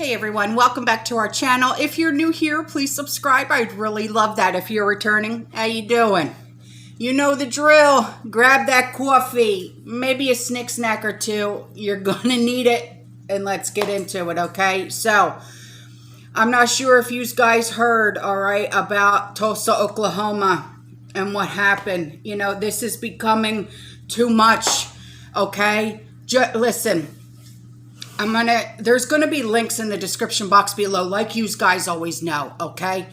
Hey everyone, welcome back to our channel. If you're new here, please subscribe. I'd really love that. If you're returning, how you doing? You know the drill. Grab that coffee, maybe a snack or two. You're gonna need it, and let's get into it, okay? So, I'm not sure if you guys heard, all right, about Tulsa, Oklahoma and what happened. You know, this is becoming too much, okay? Listen. There's gonna be links in the description box below, like you guys always know, okay?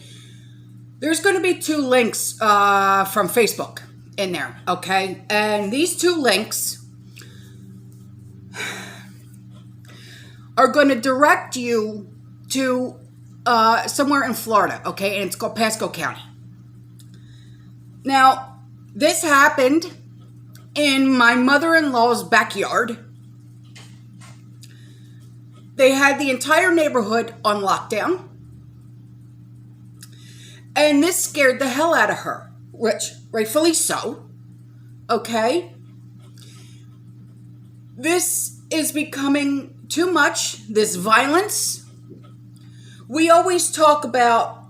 There's gonna be 2 links from Facebook in there, okay? And these 2 links are gonna direct you to somewhere in Florida, okay? And it's called Pasco County. Now, this happened in my mother-in-law's backyard. They had the entire neighborhood on lockdown. And this scared the hell out of her, which rightfully so. Okay? This is becoming too much, this violence. We always talk about,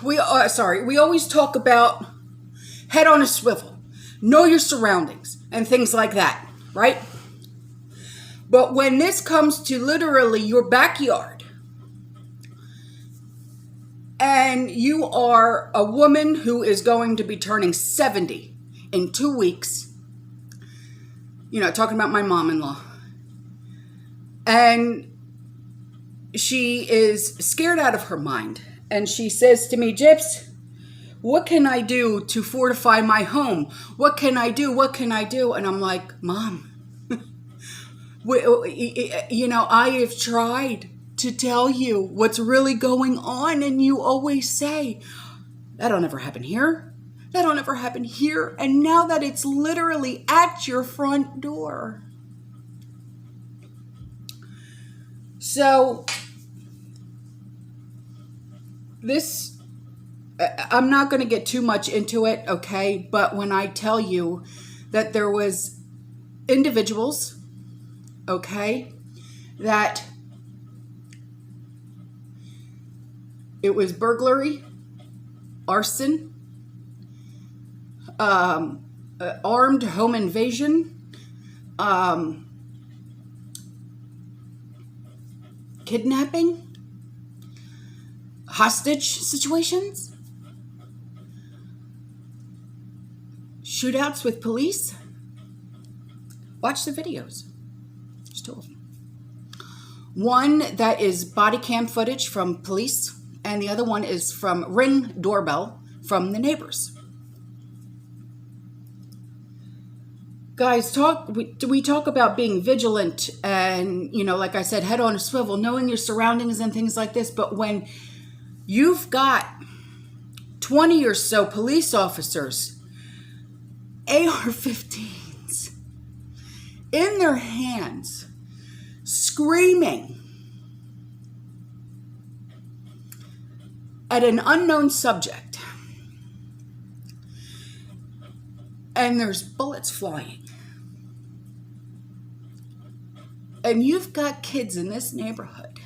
we always talk about head on a swivel, know your surroundings, and things like that, right? But when this comes to literally your backyard, and you are a woman who is going to be turning 70 in 2 weeks, you know, talking about my mom-in-law, and she is scared out of her mind, and she says to me, Gyps, what can I do to fortify my home? What can I do? What can I do? And I'm like, Mom, you know, I have tried to tell you what's really going on, and you always say, that'll never happen here. That'll never happen here. And now that it's literally at your front door. So, I'm not going to get too much into it, okay? But when I tell you that there was individuals, okay, that it was burglary, arson, armed home invasion, kidnapping, hostage situations, shootouts with police. Watch the videos. There's 2 of them. One that is body cam footage from police, and the other one is from Ring doorbell from the neighbors. Guys, we talk about being vigilant and, you know, like I said, head on a swivel, knowing your surroundings and things like this. But when you've got 20 or so police officers, AR-15s in their hands, screaming at an unknown subject, and there's bullets flying, and you've got kids in this neighborhood,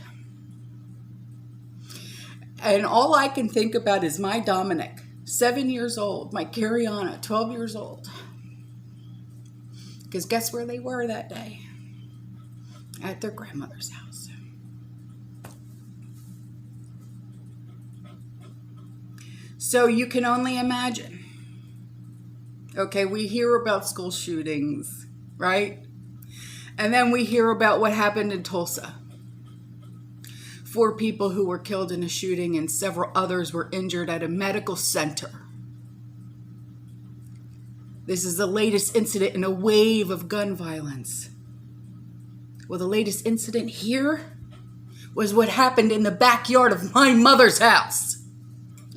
and all I can think about is my Dominic, 7 years old, my Cariana, 12 years old, because guess where they were that day? At their grandmother's house. So you can only imagine. Okay, we hear about school shootings, right? And then we hear about what happened in Tulsa. 4 people who were killed in a shooting and several others were injured at a medical center. This is the latest incident in a wave of gun violence. Well, the latest incident here was what happened in the backyard of my mother's house.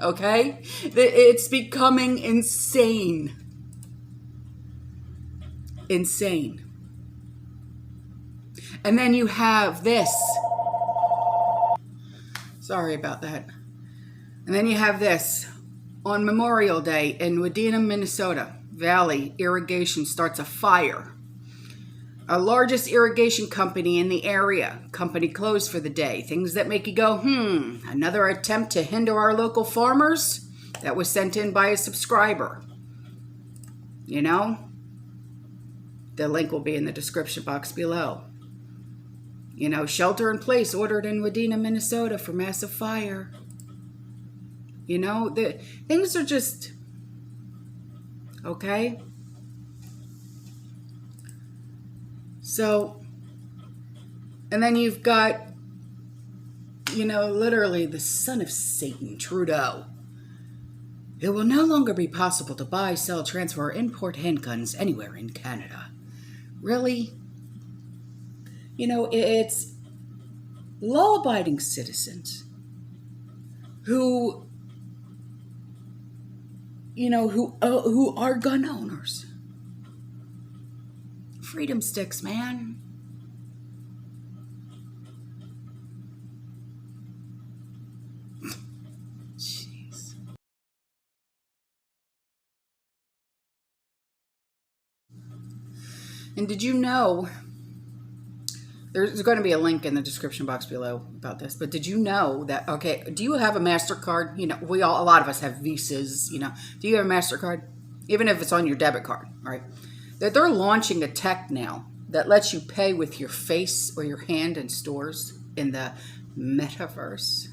Okay? It's becoming insane. Insane. And then you have this. Sorry about that. And then you have this. On Memorial Day in Wadena, Minnesota, Valley Irrigation starts a fire A largest irrigation company in the area. Company closed for the day. Things that make you go, another attempt to hinder our local farmers? That was sent in by a subscriber. You know? The link will be in the description box below. You know, shelter in place ordered in Wadena, Minnesota for massive fire. You know, the things are just okay. So, and then you've got, you know, literally the son of Satan, Trudeau. It will no longer be possible to buy, sell, transfer, or import handguns anywhere in Canada. Really? You know, it's law-abiding citizens who, you know, who are gun owners. Freedom sticks, man. Jeez. And did you know, there's going to be a link in the description box below about this, but did you know that, okay, do you have a MasterCard? You know, a lot of us have Visas, you know. Do you have a MasterCard? Even if it's on your debit card, all right? That they're launching a tech now that lets you pay with your face or your hand in stores in the metaverse.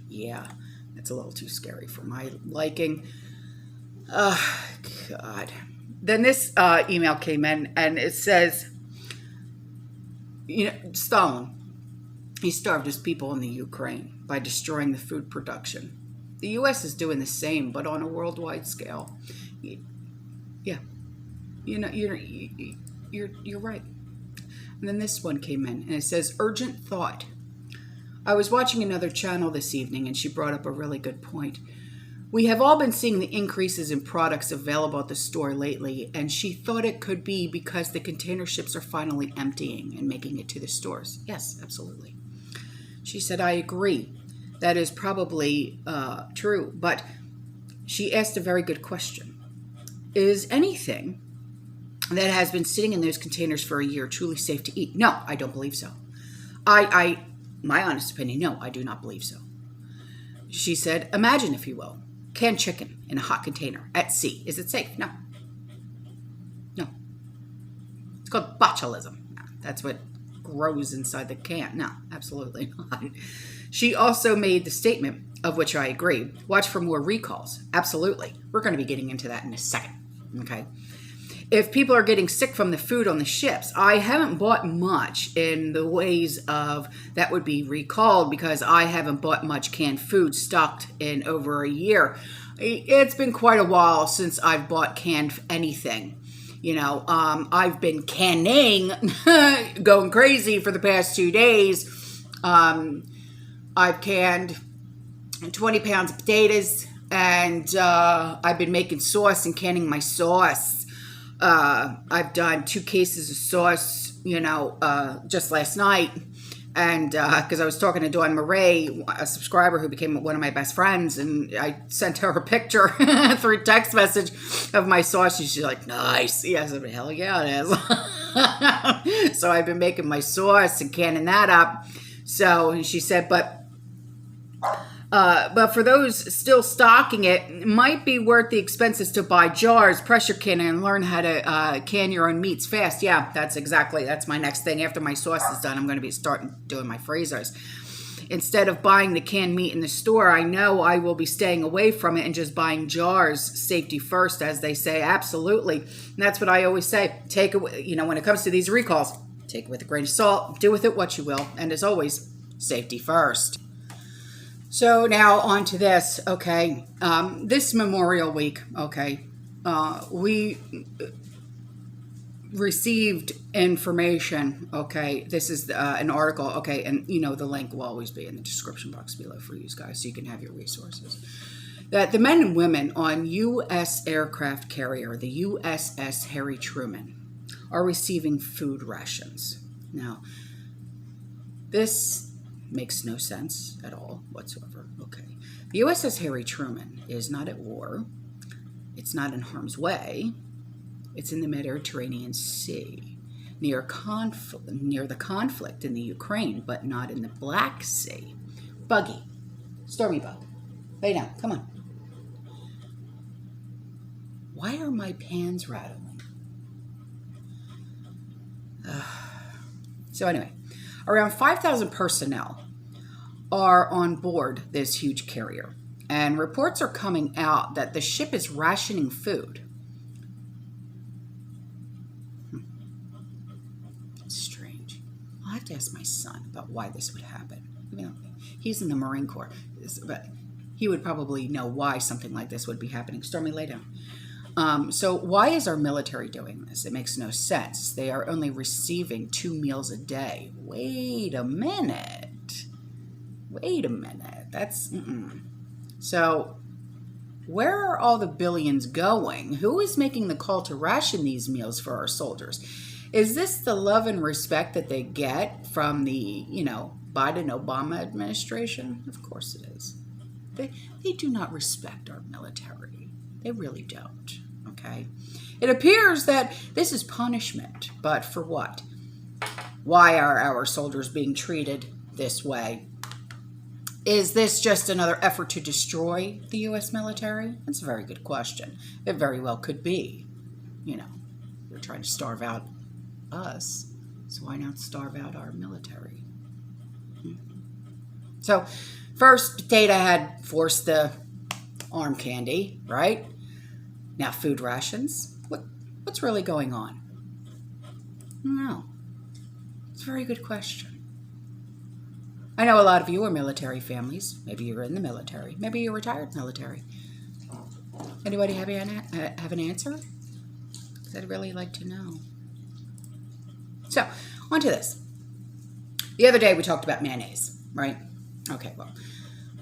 Yeah, that's a little too scary for my liking. Oh, God. Then this email came in, and it says, you know, Stalin, he starved his people in the Ukraine by destroying the food production. The U.S. is doing the same, but on a worldwide scale. Yeah. You know, you're right. And then this one came in, and it says, urgent thought. I was watching another channel this evening, and she brought up a really good point. We have all been seeing the increases in products available at the store lately, and she thought it could be because the container ships are finally emptying and making it to the stores. Yes, absolutely. She said, I agree. That is probably true, but she asked a very good question. Is anything that has been sitting in those containers for a year truly safe to eat? No, I don't believe so. My honest opinion, no, I do not believe so. She said, imagine, if you will, canned chicken in a hot container at sea. Is it safe? No. No. It's called botulism. That's what grows inside the can. No, absolutely not. She also made the statement, of which I agree, watch for more recalls. Absolutely. We're going to be getting into that in a second. Okay. If people are getting sick from the food on the ships, I haven't bought much in the ways of that would be recalled because I haven't bought much canned food stocked in over a year. It's been quite a while since I've bought canned anything. You know, I've been canning, going crazy for the past 2 days. I've canned 20 pounds of potatoes, and I've been making sauce and canning my sauce. I've done 2 cases of sauce, you know, just last night. And because I was talking to Dawn Murray, a subscriber who became one of my best friends, and I sent her a picture through text message of my sauce. And she's like, nice. Yeah, I said, hell yeah, it is. So I've been making my sauce and canning that up. So, and she said, but for those still stocking it, it might be worth the expenses to buy jars, pressure can, and learn how to can your own meats fast. Yeah, that's my next thing. After my sauce is done, I'm going to be starting doing my freezers. Instead of buying the canned meat in the store, I know I will be staying away from it and just buying jars. Safety first, as they say. Absolutely. And that's what I always say. Take it, you know, when it comes to these recalls, take it with a grain of salt. Do with it what you will. And as always, safety first. So now on to this, okay, this Memorial Week, okay, we received information, okay, this is an article, okay, and you know the link will always be in the description box below for you guys so you can have your resources, that the men and women on U.S. aircraft carrier, the USS Harry Truman, are receiving food rations. Now, this makes no sense at all whatsoever. Okay. The USS Harry Truman is not at war. It's not in harm's way. It's in the Mediterranean Sea. near the conflict in the Ukraine, but not in the Black Sea. Buggy, Stormy Bug, lay down, come on. Why are my pans rattling? So anyway, around 5,000 personnel are on board this huge carrier, and reports are coming out that the ship is rationing food. It's strange. I'll have to ask my son about why this would happen. You know, he's in the Marine Corps, but he would probably know why something like this would be happening. Stormy, lay down. So why is our military doing this? It makes no sense. They are only receiving 2 meals a day. Wait a minute. That's, So where are all the billions going? Who is making the call to ration these meals for our soldiers? Is this the love and respect that they get from the, Biden-Obama administration? Of course it is. They do not respect our military. They really don't, okay? It appears that this is punishment, but for what? Why are our soldiers being treated this way? Is this just another effort to destroy the U.S. military? That's a very good question. It very well could be. They're trying to starve out us, so why not starve out our military? So, first, Data had forced the arm candy, right? Now, food rations. What's really going on? No. It's a very good question. I know a lot of you are military families. Maybe you're in the military. Maybe you're retired military. Anybody have an answer? Because I'd really like to know. So, on to this. The other day we talked about mayonnaise, right? Okay, well,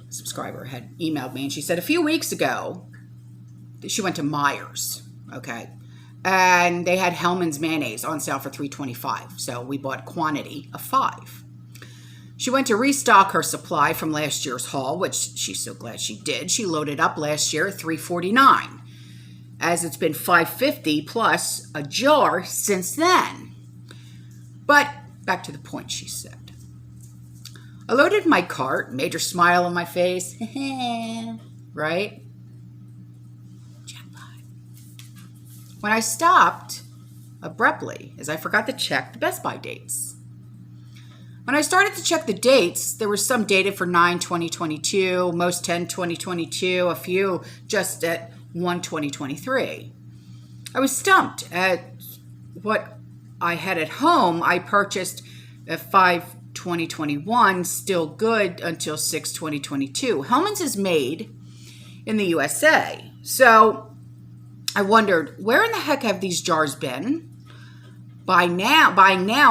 a subscriber had emailed me and she said a few weeks ago she went to Meijer's, okay, and they had Hellmann's mayonnaise on sale for $3.25. So we bought quantity of 5. She went to restock her supply from last year's haul, which she's so glad she did. She loaded up last year at $3.49, as it's been $5.50 plus a jar since then. But back to the point, she said. I loaded my cart, major smile on my face, right? Jackpot. When I stopped abruptly, as I forgot to check the Best Buy dates. When I started to check the dates, there was some dated for 9/2022, most 10/2022, a few just at 1/2023. I was stumped at what I had at home. I purchased at 5/2021, still good until 6/2022. Hellmann's is made in the USA. So I wondered, where in the heck have these jars been? By now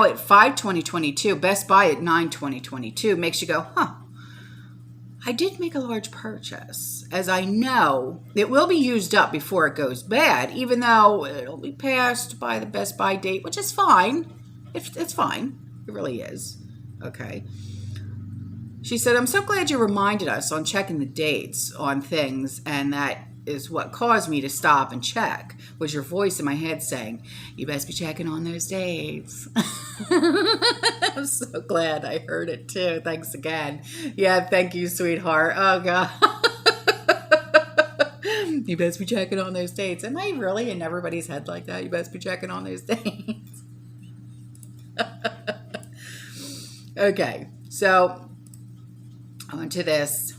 at 5/2022, Best Buy at 9/2022 makes you go, I did make a large purchase, as I know it will be used up before it goes bad, even though it'll be passed by the Best Buy date, which is fine. It's fine. It really is. Okay. She said, I'm so glad you reminded us on checking the dates on things, and that is what caused me to stop and check, was your voice in my head saying, you best be checking on those dates. I'm so glad I heard it too. Thanks again. Yeah, thank you, sweetheart. Oh, God. You best be checking on those dates. Am I really in everybody's head like that? You best be checking on those dates. Okay, so on to this.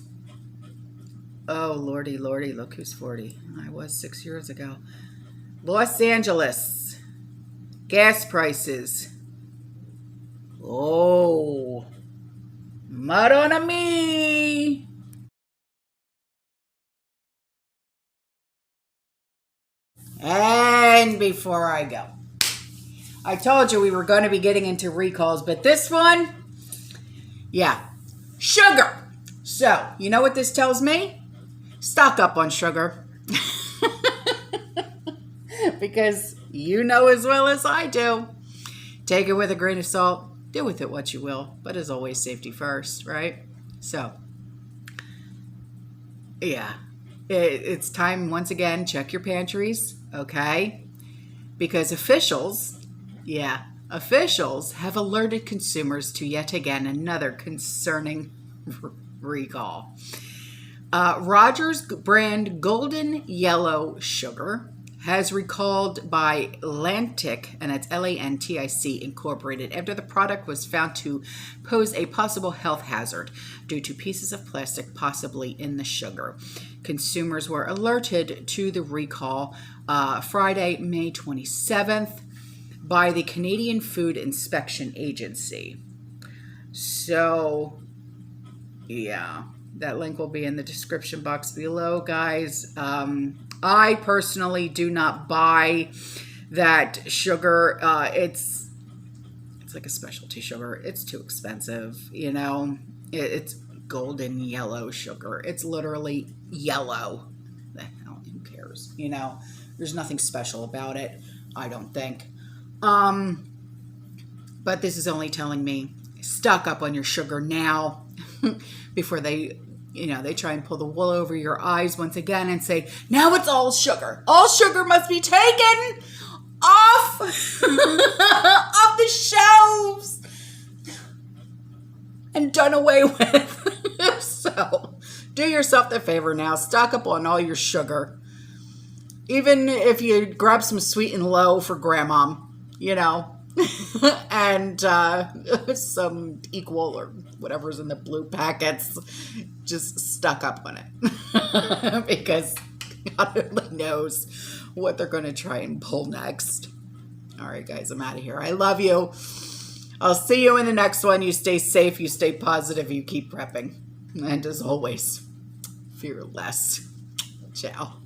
Oh, lordy, look who's 40. I was 6 years ago. Los Angeles. Gas prices. Oh, Madonna me. And before I go, I told you we were going to be getting into recalls, but this one, yeah, sugar. So, you know what this tells me? Stock up on sugar. Because you know as well as I do. Take it with a grain of salt. Do with it what you will. But as always, safety first, right? So, yeah. It's time, once again, check your pantries, okay? Because officials, yeah, Officials have alerted consumers to yet again another concerning recall. Rogers brand Golden Yellow Sugar has recalled by Lantic, and it's Lantic Incorporated, after the product was found to pose a possible health hazard due to pieces of plastic possibly in the sugar. Consumers were alerted to the recall Friday, May 27th by the Canadian Food Inspection Agency. So, yeah, that link will be in the description box below, guys. I personally do not buy that sugar. It's like a specialty sugar. It's too expensive, you know. It's golden yellow sugar. It's literally yellow. The hell, who cares? You know, there's nothing special about it, I don't think. But this is only telling me stock up on your sugar now before they try and pull the wool over your eyes once again and say, now it's all sugar. All sugar must be taken off of the shelves and done away with. So do yourself the favor now. Stock up on all your sugar. Even if you grab some Sweet and Low for grandma, you know, and some Equal or whatever's in the blue packets, just stock up on it because God only knows what they're going to try and pull next. All right, guys, I'm out of here. I love you. I'll see you in the next one. You stay safe, you stay positive, you keep prepping. And as always, fear less. Ciao.